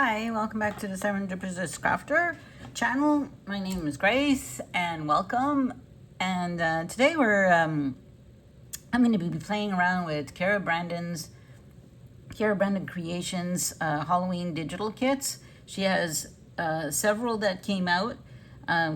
Hi, welcome back to the 700% Crafter channel. My name is Grace and welcome. And today I'm going to be playing around with Cara Brandon Creations Halloween digital kits. She has several that came out,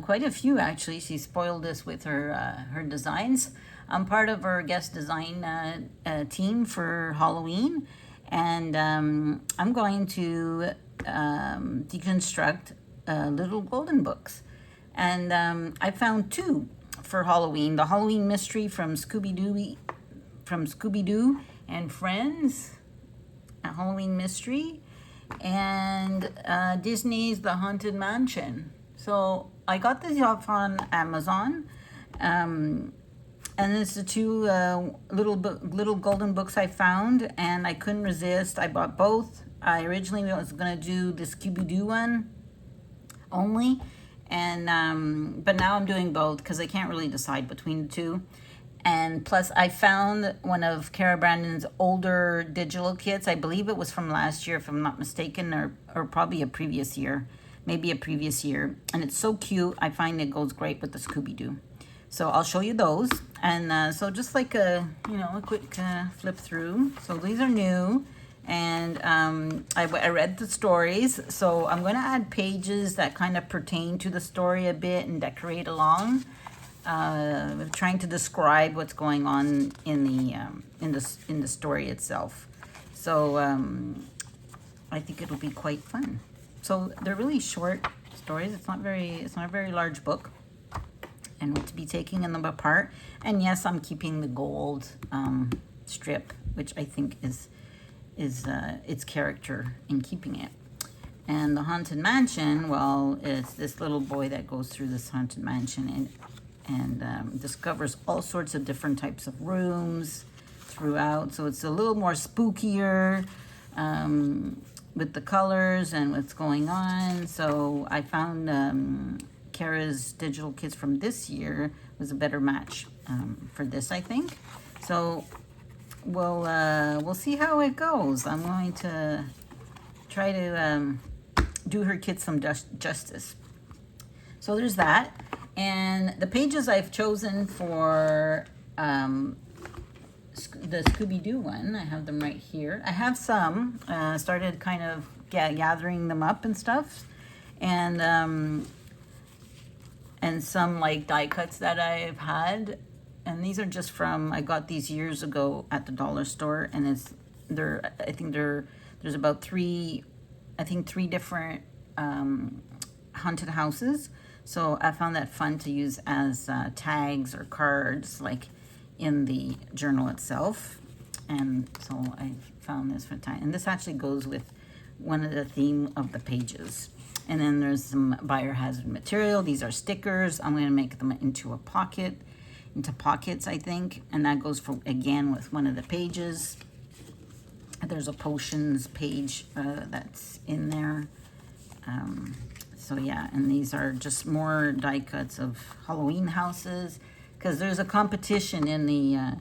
quite a few actually. She spoiled us with her designs. I'm part of her guest design team for Halloween, and I'm going to deconstruct little golden books. And I found two for Halloween. The Halloween Mystery from Scooby-Doo and Friends, a Halloween Mystery, and Disney's The Haunted Mansion. So I got these off on Amazon. And it's the two little golden books I found, and I couldn't resist. I bought both. I originally was going to do the Scooby-Doo one only, and but now I'm doing both because I can't really decide between the two. And plus, I found one of Cara Brandon's older digital kits. I believe it was from last year, if I'm not mistaken, or probably a previous year, maybe a previous year. And it's so cute. I find it goes great with the Scooby-Doo. So I'll show you those. And so just like a quick flip through. So these are new. And I read the stories, so I'm going to add pages that kind of pertain to the story a bit and decorate along, trying to describe what's going on in the story itself. So I think it'll be quite fun. So they're really short stories. It's not a very large book, and we'll be taking them apart. And yes, I'm keeping the gold strip, which I think is its character in keeping it. And the Haunted Mansion, well, it's this little boy that goes through this haunted mansion and discovers all sorts of different types of rooms throughout. So it's a little more spookier with the colors and what's going on. So I found Cara's digital kits from this year was a better match for this, I think. So we'll see how it goes. I'm going to try to do her kids some justice. So there's that. And the pages I've chosen for the Scooby-Doo one, I have them right here. I have some, started kind of gathering them up and stuff. And some like die cuts that I've had. And these are just from, I got these years ago at the dollar store, and I think there's about three different haunted houses. So I found that fun to use as tags or cards, like in the journal itself. And so I found this for time. And this actually goes with one of the theme of the pages. And then there's some biohazard material. These are stickers. I'm going to make them into pockets, I think, and that goes for again with one of the pages. There's a potions page that's in there. So yeah, and these are just more die cuts of Halloween houses, because there's a competition in the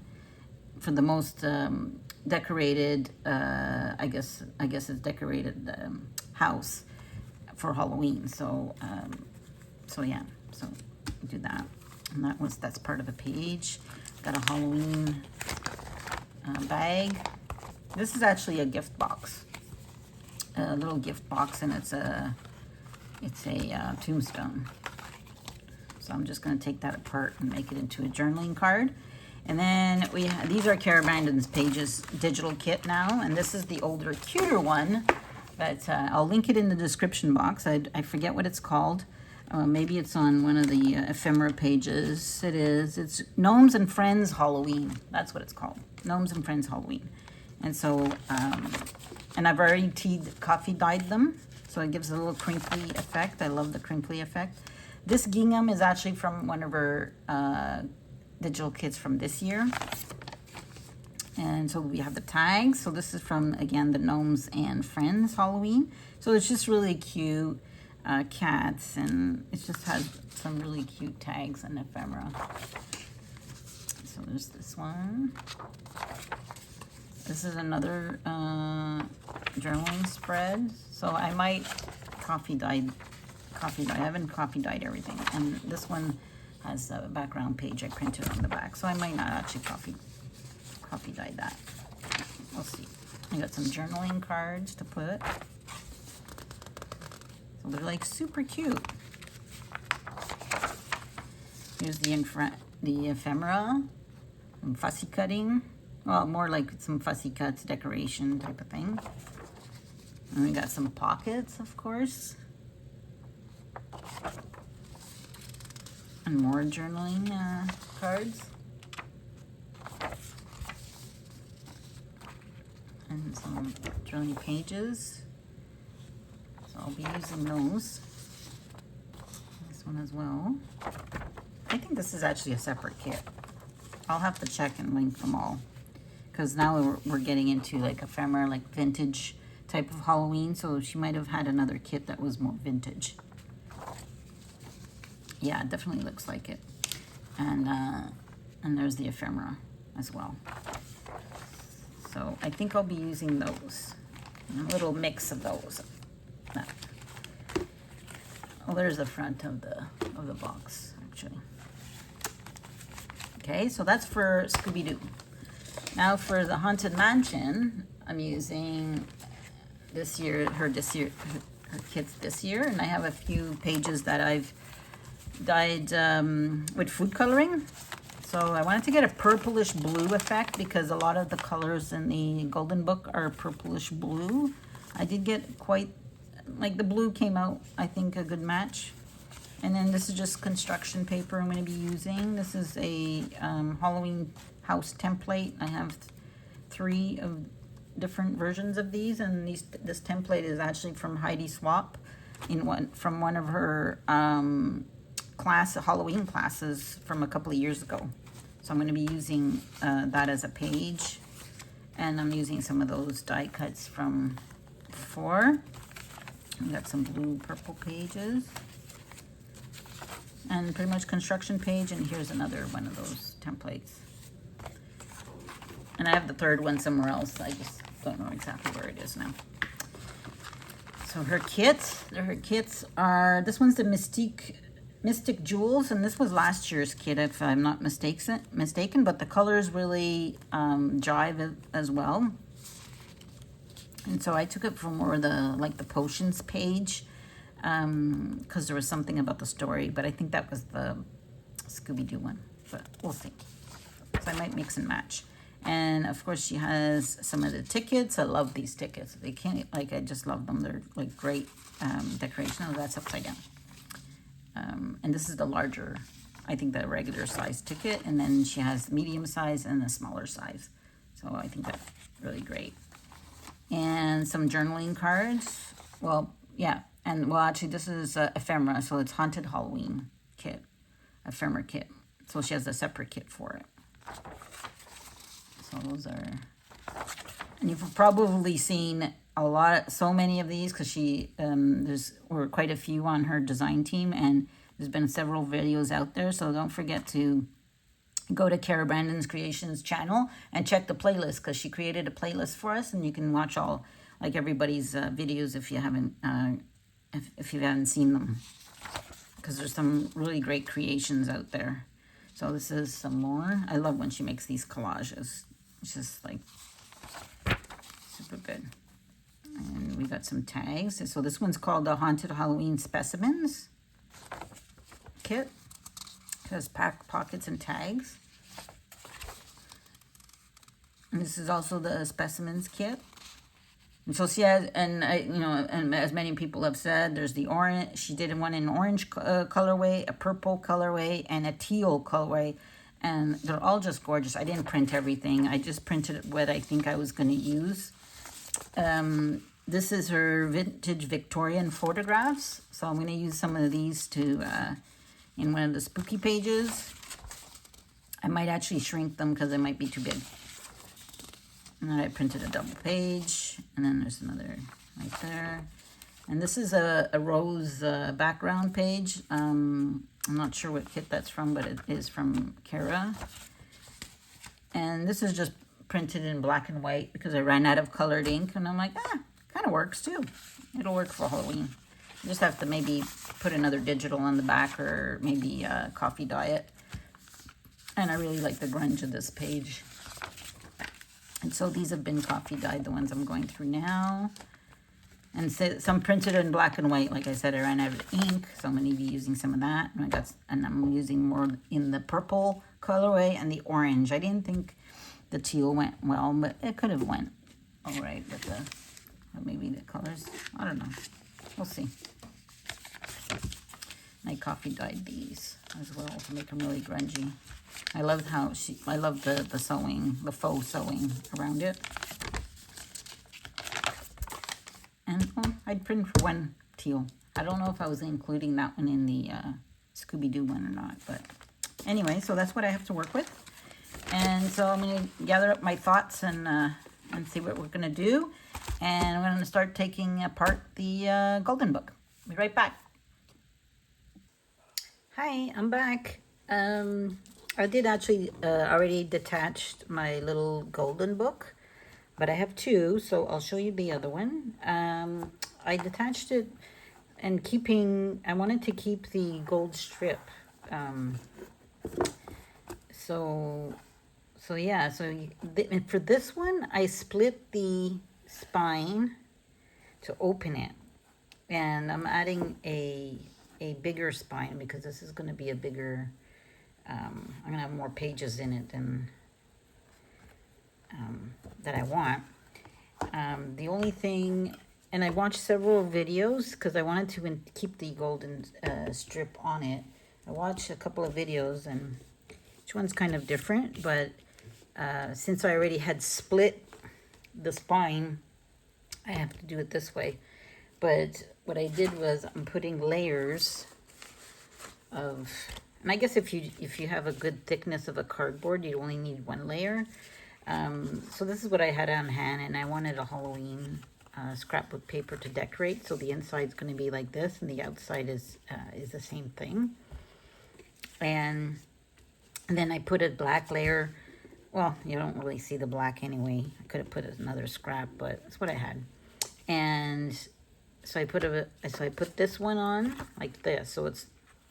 for the most decorated, I guess it's decorated house for Halloween. So yeah, so do that. And that's part of a page. Got a Halloween bag. This is actually a gift box, a little gift box, and it's a tombstone. So I'm just going to take that apart and make it into a journaling card. And then these are Cara Brandon's pages digital kit now, and this is the older, cuter one. But I'll link it in the description box. I forget what it's called. Maybe it's on one of the ephemera pages. It is. It's Gnomes and Friends Halloween. That's what it's called. Gnomes and Friends Halloween. And so, and I've already coffee dyed them. So it gives a little crinkly effect. I love the crinkly effect. This gingham is actually from one of her digital kits from this year. And so we have the tags. So this is from, again, the Gnomes and Friends Halloween. So it's just really cute. Cats, and it just has some really cute tags and ephemera. So there's this one, This is another journaling spread. So I might coffee dyed. I haven't coffee dyed everything. And this one has a background page I printed on the back. So I might not actually coffee dye that. We'll see. I got some journaling cards to put. So they're like super cute. Here's the ephemera, some fussy cutting. Well, more like some fussy cuts, decoration type of thing. And we got some pockets, of course. And more journaling cards. And some journaling pages. So I'll be using those. This one as well. I think this is actually a separate kit. I'll have to check and link them all. Because now we're getting into like ephemera, like vintage type of Halloween. So she might have had another kit that was more vintage. Yeah, it definitely looks like it. And there's the ephemera as well. So I think I'll be using those. A little mix of those. Oh, there's the front of the box, actually. Okay, so that's for Scooby-Doo. Now for the Haunted Mansion, I'm using her kits this year, and I have a few pages that I've dyed with food coloring. So I wanted to get a purplish blue effect because a lot of the colors in the Golden Book are purplish blue. I did get quite, like the blue came out, I think, a good match. And then this is just construction paper I'm going to be using. This is a Halloween house template. I have 3 of different versions of these, and this template is actually from Heidi Swap from one of her Halloween classes from a couple of years ago. So I'm going to be using that as a page, and I'm using some of those die cuts from before. We got some blue purple pages and pretty much construction page, and here's another one of those templates. And I have the third one somewhere else. I just don't know exactly where it is now. So her kits are, this one's the Mystic Jewels, and this was last year's kit if I'm not mistaken, but the colors really jive as well. And so I took it from more of the potions page, because there was something about the story, but I think that was the Scooby-Doo one, but we'll see. So I might mix and match. And of course she has some of the tickets. I love these tickets. They can't, I just love them. They're like great decoration. Oh, that's upside down. And this is the larger, I think the regular size ticket. And then she has the medium size and the smaller size. So I think that's really great. And some journaling cards. Well, yeah. And well, actually this is ephemera. So it's Haunted Halloween kit, ephemera kit. So she has a separate kit for it. So those are, and you've probably seen so many of these because were quite a few on her design team, and there's been several videos out there. So don't forget to go to Cara Brandon's Creations channel and check the playlist, because she created a playlist for us, and you can watch all, like, everybody's videos if you haven't seen them, because there's some really great creations out there. So this is some more. I love when she makes these collages. It's just like super good. And we got some tags. So this one's called the Haunted Halloween Specimens kit. It has pockets and tags. And this is also the Specimens kit. And so she has, and as many people have said, there's the orange. She did one in orange colorway, a purple colorway, and a teal colorway. And they're all just gorgeous. I didn't print everything. I just printed what I think I was going to use. This is her vintage Victorian photographs. So I'm going to use some of these in one of the spooky pages. I might actually shrink them because they might be too big. And then I printed a double page. And then there's another right there. And this is a rose background page. I'm not sure what kit that's from, but it is from Cara. And this is just printed in black and white because I ran out of colored ink, and I'm like, kind of works too. It'll work for Halloween. You just have to maybe put another digital on the back, or maybe Coffee dye it. And I really like the grunge of this page. And so these have been coffee dyed, the ones I'm going through now. And some printed in black and white. Like I said, I ran out of ink, so I'm going to be using some of that. And I'm using more in the purple colorway and the orange. I didn't think the teal went well, but it could have went all right with the, maybe the colors. I don't know. We'll see. I coffee dyed these as well to make them really grungy. I love how I love the sewing, the faux sewing around it. And I'd print for one teal. I don't know if I was including that one in the Scooby-Doo one or not, but anyway, so that's what I have to work with. And so I'm going to gather up my thoughts and see what we're going to do. And I'm going to start taking apart the Golden Book. Be right back. Hi, I'm back. I did actually already detached my little Golden Book, but I have two, so I'll show you the other one. I detached it and I wanted to keep the gold strip. So for this one, I split the spine to open it, and I'm adding a bigger spine because this is going to be a bigger, I'm going to have more pages in it than that I want. The only thing, and I watched several videos because I wanted to keep the golden strip on it. I watched a couple of videos, and each one's kind of different, but since I already had split the spine, I have to do it this way. But what I did was I'm putting layers of, and I guess if you have a good thickness of a cardboard, you only need one layer. So this is what I had on hand, and I wanted a Halloween scrapbook paper to decorate. So the inside's going to be like this, and the outside is the same thing. And then I put a black layer. Well, you don't really see the black anyway. I could have put another scrap, but that's what I had. And so I put this one on like this. So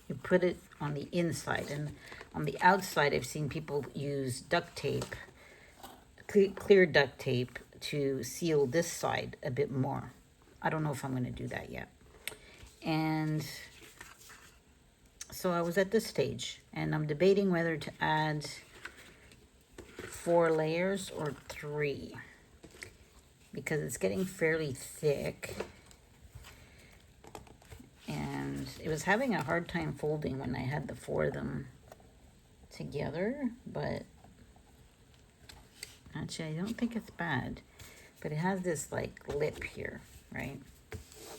you put it on the inside, and on the outside, I've seen people use duct tape, clear duct tape, to seal this side a bit more. I don't know if I'm going to do that yet. And so I was at this stage, and I'm debating whether to add 4 layers or 3, because it's getting fairly thick, and it was having a hard time folding when I had the 4 of them together. But actually, I don't think it's bad, but it has this like lip here, right?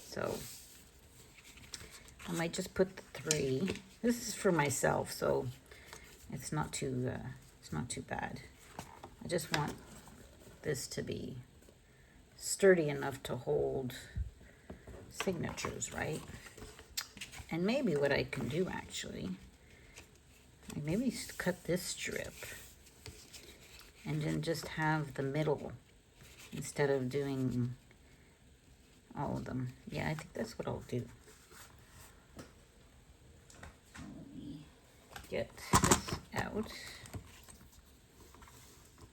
So I might just put the 3. This is for myself, so it's not too bad. I just want this to be sturdy enough to hold signatures, right? And maybe what I can do, actually, maybe cut this strip and then just have the middle instead of doing all of them. Yeah, I think that's what I'll do. Let me get this out.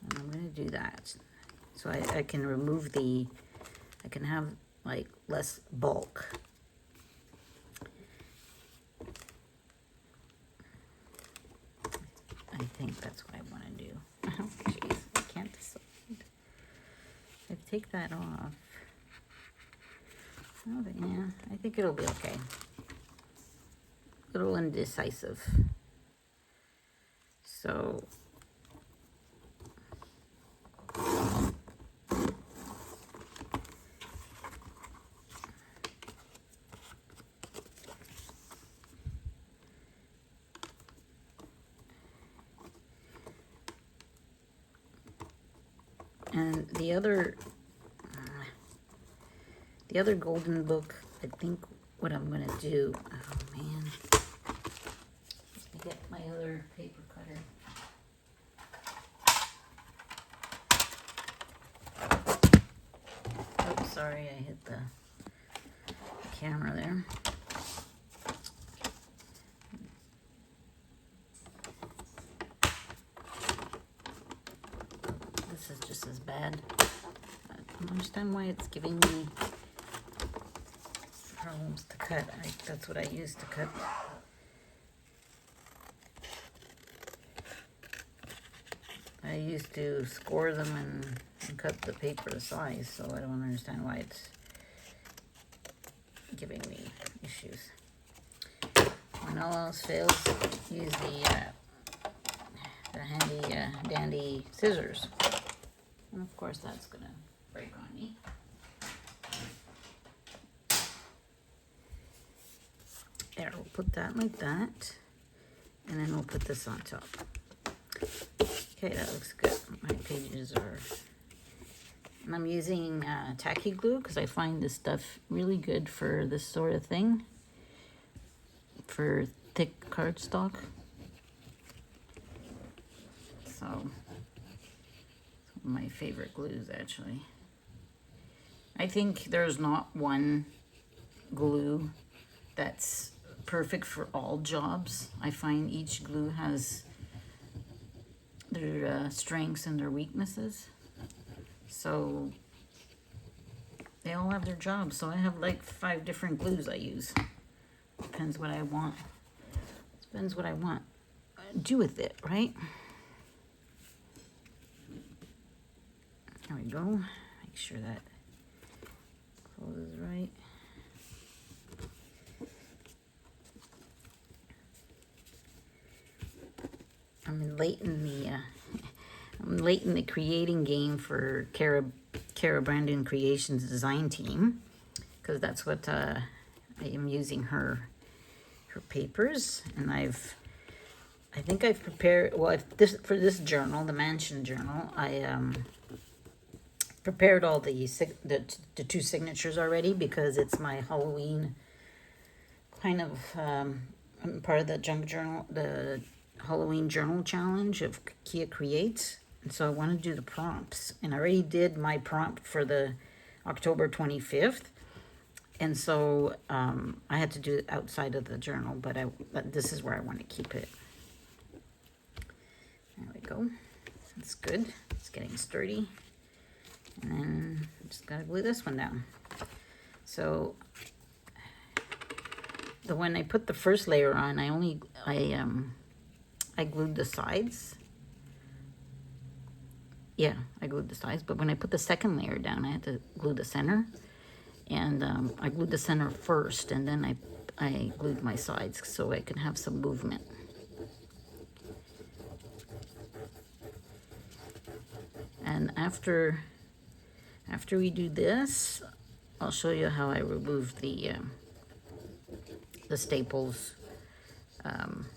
And I'm going to do that. So I can remove I can have like less bulk. I think that's what I want to do. Oh, jeez, I can't decide. I take that off. Oh, but yeah, I think it'll be okay. A little indecisive. So and the other golden book, I think what I'm going to do, oh man, let me get my other paper cutter. sorry I hit the camera there. This is just as bad. I don't understand why it's giving me problems to cut. That's what I use to cut. I used to score them and cut the paper size, so I don't understand why it's giving me issues. When all else fails, use the handy dandy scissors. And of course that's gonna break on me. There, we'll put that like that, and then we'll put this on top. Okay, that looks good. My pages are... And I'm using tacky glue because I find this stuff really good for this sort of thing. For thick cardstock. So, it's one of my favorite glues actually. I think there's not one glue that's perfect for all jobs. I find each glue has their strengths and their weaknesses. So they all have their jobs. So I have like 5 different glues I use. Depends what I want. Depends what I want to do with it, right? There we go. Make sure that closes right. I'm late in the creating game for Cara Brandon Creations Design Team, because that's what I am using her papers, and I think I've prepared, well, for this journal, the Mansion Journal, I prepared all the 2 signatures already, because it's my Halloween kind of part of the junk journal, the Halloween journal challenge of Kia Creates. And so I want to do the prompts, and I already did my prompt for the October 25th. And so I had to do it outside of the journal, but this is where I want to keep it. There we go. That's good. It's getting sturdy. And then just gotta glue this one down. So when I put the first layer on, I glued the sides. Yeah, I glued the sides, but when I put the second layer down, I had to glue the center. And I glued the center first, and then I glued my sides so I can have some movement. And after we do this, I'll show you how I remove the staples. The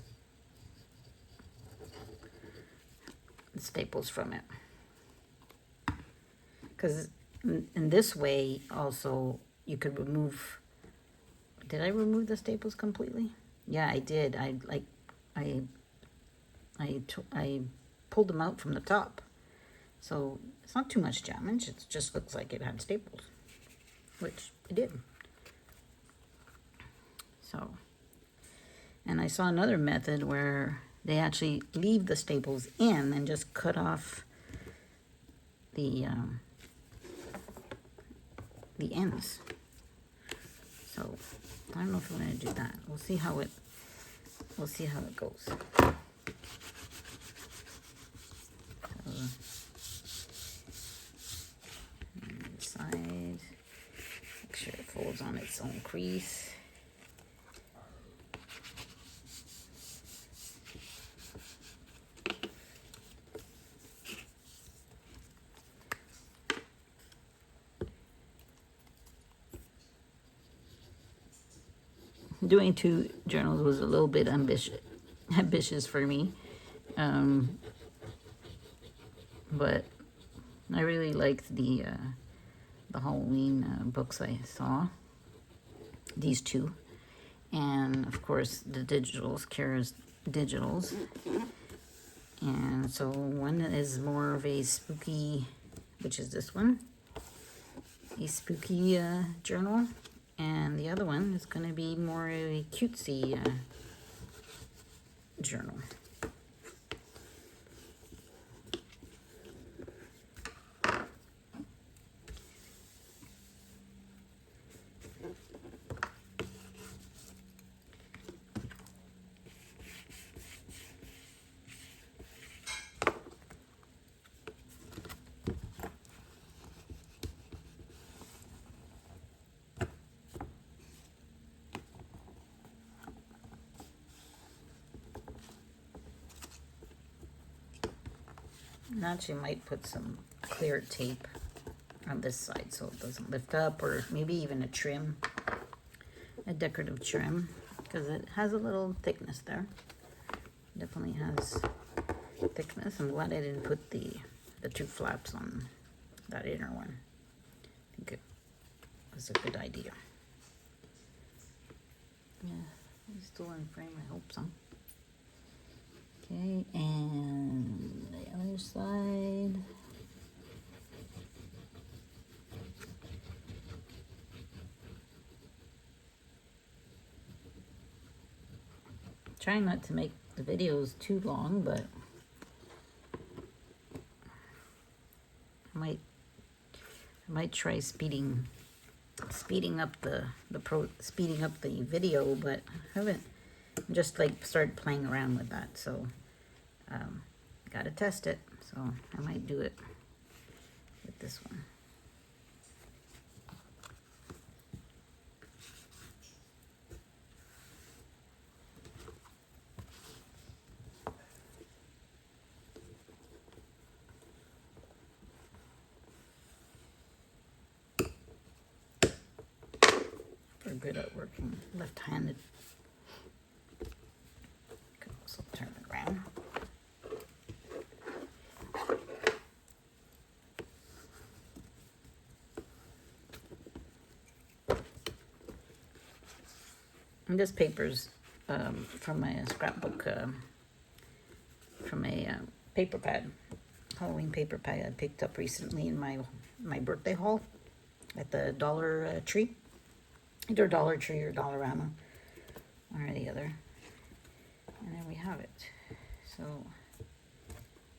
staples from it. Because in this way, also, you could remove... Did I remove the staples completely? Yeah, I did. I pulled them out from the top. So it's not too much damage. It just looks like it had staples, which it did. So, and I saw another method where they actually leave the staples in and just cut off the ends. So I don't know if I'm going to do that. We'll see how it goes. Side, make sure it folds on its own crease. Doing 2 journals was a little bit ambitious for me, but I really liked the Halloween books I saw, these 2, and of course the digitals, Cara's digitals. And so one is more of a spooky, which is this one, a spooky journal, and the other one is going to be more of a cutesy journal. And actually might put some clear tape on this side so it doesn't lift up, or maybe even a trim, a decorative trim, because it has a little thickness there. Definitely has thickness. I'm glad I didn't put the two flaps on that inner one. I think it was a good idea. Yeah, it's still in frame, I hope so. Okay, and the other side. Trying not to make the videos too long, but I might try speeding up the video, but I haven't just like started playing around with that, so gotta test it. So I might do it with this one. We're good at working left-handed. Could also turn it around. And this paper's from a scrapbook, from a paper pad, Halloween paper pad I picked up recently in my birthday haul at the Dollar Tree. Either Dollar Tree or Dollarama, one or the other. And there we have it. So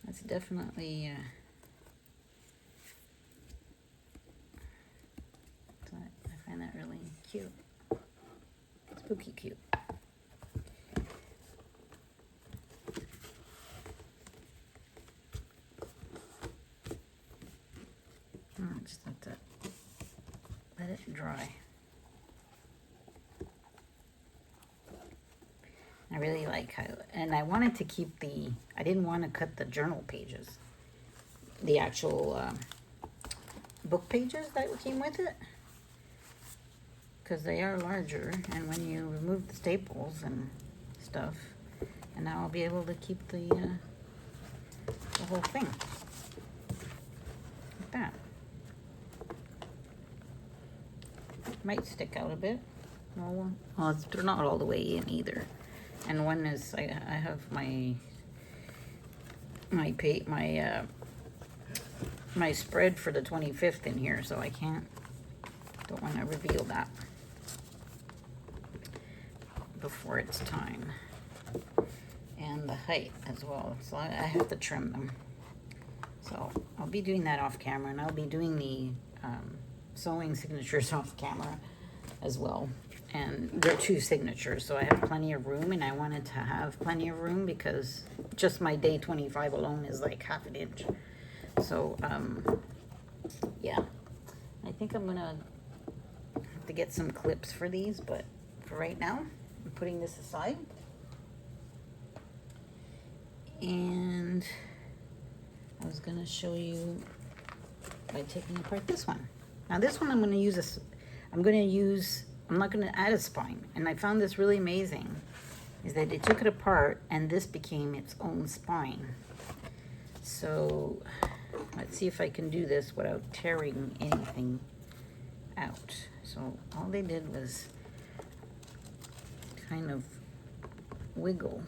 that's definitely I find that really cute. Spooky cute. Just have to let it dry. I really like how, and I wanted to keep I didn't want to cut the journal pages, the actual book pages that came with it, because they are larger, and when you remove the staples and stuff, and now I'll be able to keep the whole thing like that. Might stick out a bit. Well, they're not all the way in either. And one is, I have my spread for the 25th in here, so I don't want to reveal that before it's time. And the height as well, so I have to trim them. So I'll be doing that off camera, and I'll be doing the sewing signatures off camera as well. And they're 2 signatures, so I have plenty of room, and I wanted to have plenty of room because just my day 25 alone is like half an inch. So, yeah, I think I'm gonna have to get some clips for these, but for right now, I'm putting this aside. And I was gonna show you by taking apart this one. Now this one I'm not going to add a spine. And I found this really amazing, is that they took it apart and this became its own spine. So let's see if I can do this without tearing anything out. So all they did was kind of wiggle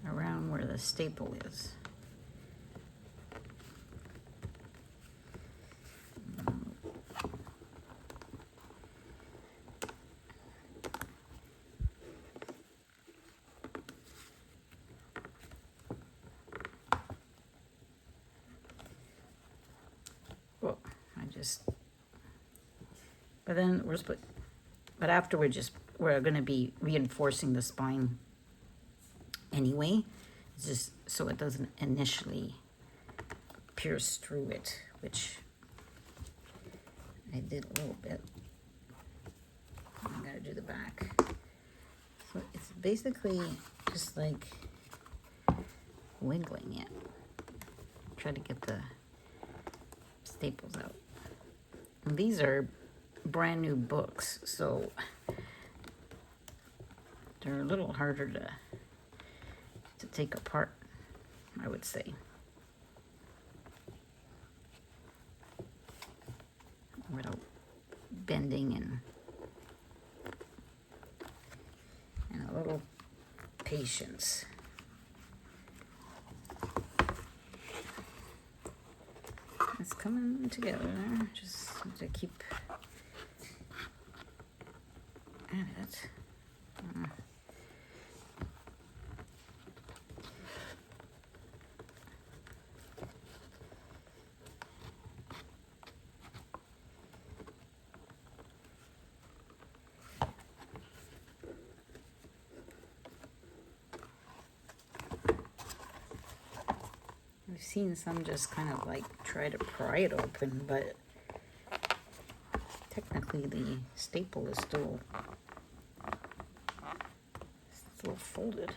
around where the staple is. just, but then but after we're going to be reinforcing the spine anyway, just so it doesn't initially pierce through it, which I did a little bit. I gotta do the back. So it's basically just like wiggling it. Try to get the staples out. And these are brand new books, so they're a little harder to take apart, I would say. Without bending and a little patience. It's coming together. Just have to keep at it. I've seen some just kind of like try to pry it open, but technically the staple is still folded.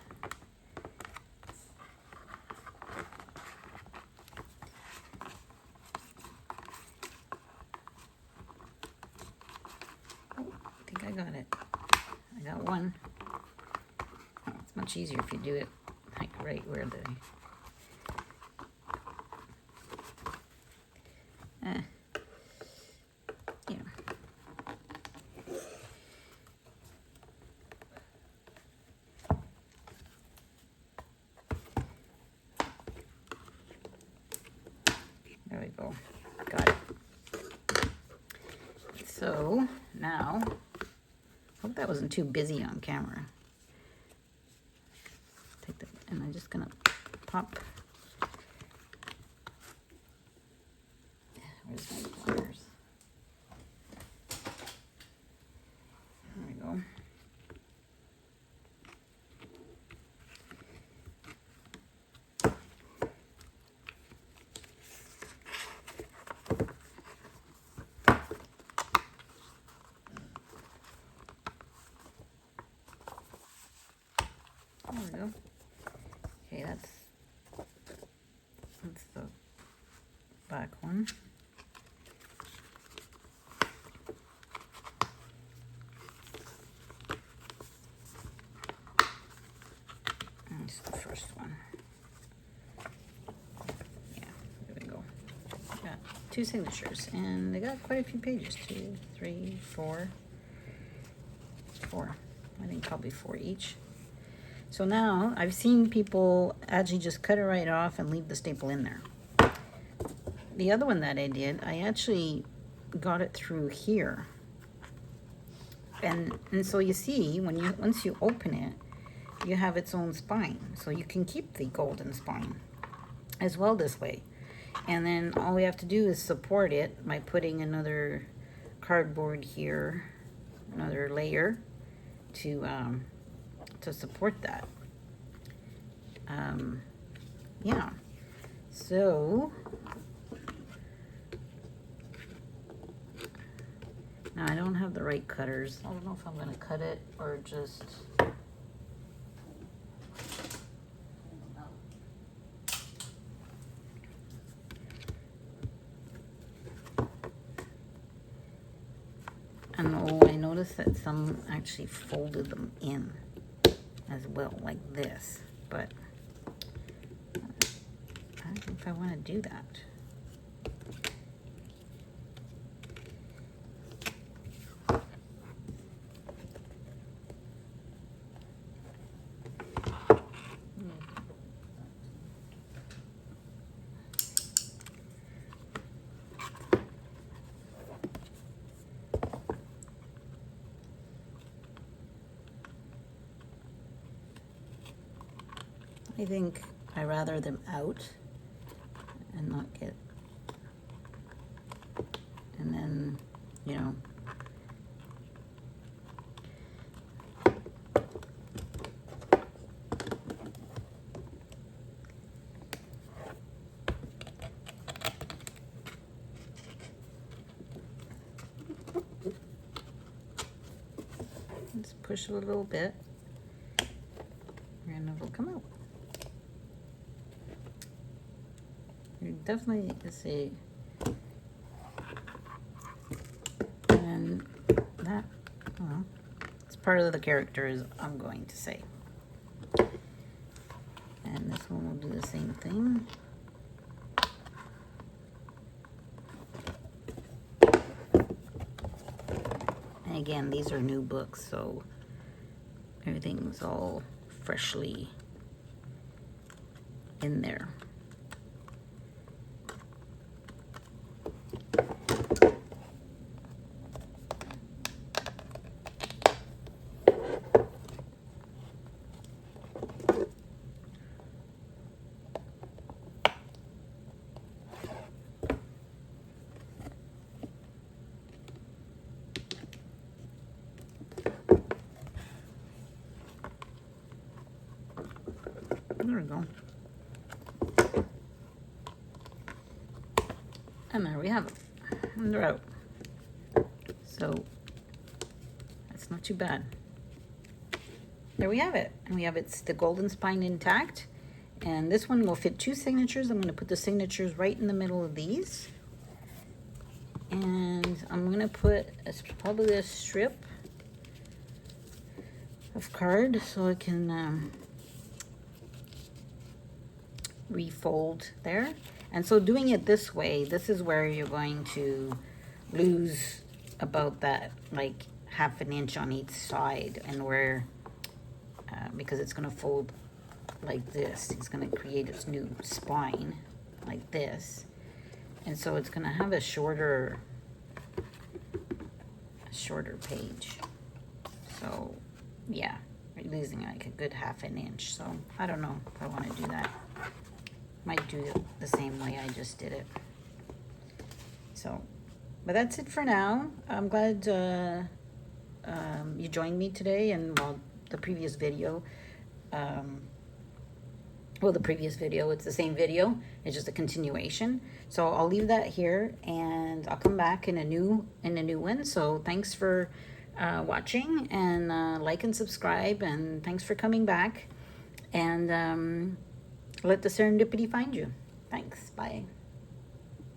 Oh, I think I got it. I got one. Oh, it's much easier if you do it like right where the yeah. There we go. Got it. So now, hope that wasn't too busy on camera. Take that, and I'm just gonna pop. Where's my pliers? There we go. There we go. Okay, that's the back one. That's the first one. Yeah, there we go. Got 2 signatures, and they got quite a few pages. 2, 3, 4. 4. I think probably 4 each. So now I've seen people actually just cut it right off and leave the staple in there. The other one that I did, I actually got it through here. And so you see, once you open it, you have its own spine. So you can keep the golden spine as well this way. And then all we have to do is support it by putting another cardboard here, another layer to support that. Yeah. So now I don't have the right cutters. I don't know if I'm going to cut it or just. I noticed that some actually folded them in as well, like this, but I don't know if I want to do that. I think I rather them out and not get you know. Let's push it a little bit, and it'll come out. You definitely see, and that, well, it's part of the characters, I'm going to say. And this one will do the same thing. And again, these are new books, so everything's all freshly in there. There we go. And there we have it. And they're out. So that's not too bad. There we have it. And we have it's the golden spine intact. And this one will fit 2 signatures. I'm going to put the signatures right in the middle of these. And I'm going to put probably a strip of card so I can refold there. And so doing it this way, this is where you're going to lose about that like 1/2 inch on each side, and where because it's going to fold like this, it's going to create its new spine like this, and so it's going to have a shorter page. So yeah, you're losing like a good 1/2 inch. So I don't know if I want to do that. Might do it the same way I just did it. So, but that's it for now. I'm glad you joined me today, and well, the previous video. Well, the previous video, it's the same video. It's just a continuation. So I'll leave that here, and I'll come back in a new one. So thanks for watching, and like and subscribe, and thanks for coming back. And let the serendipity find you. Thanks. Bye.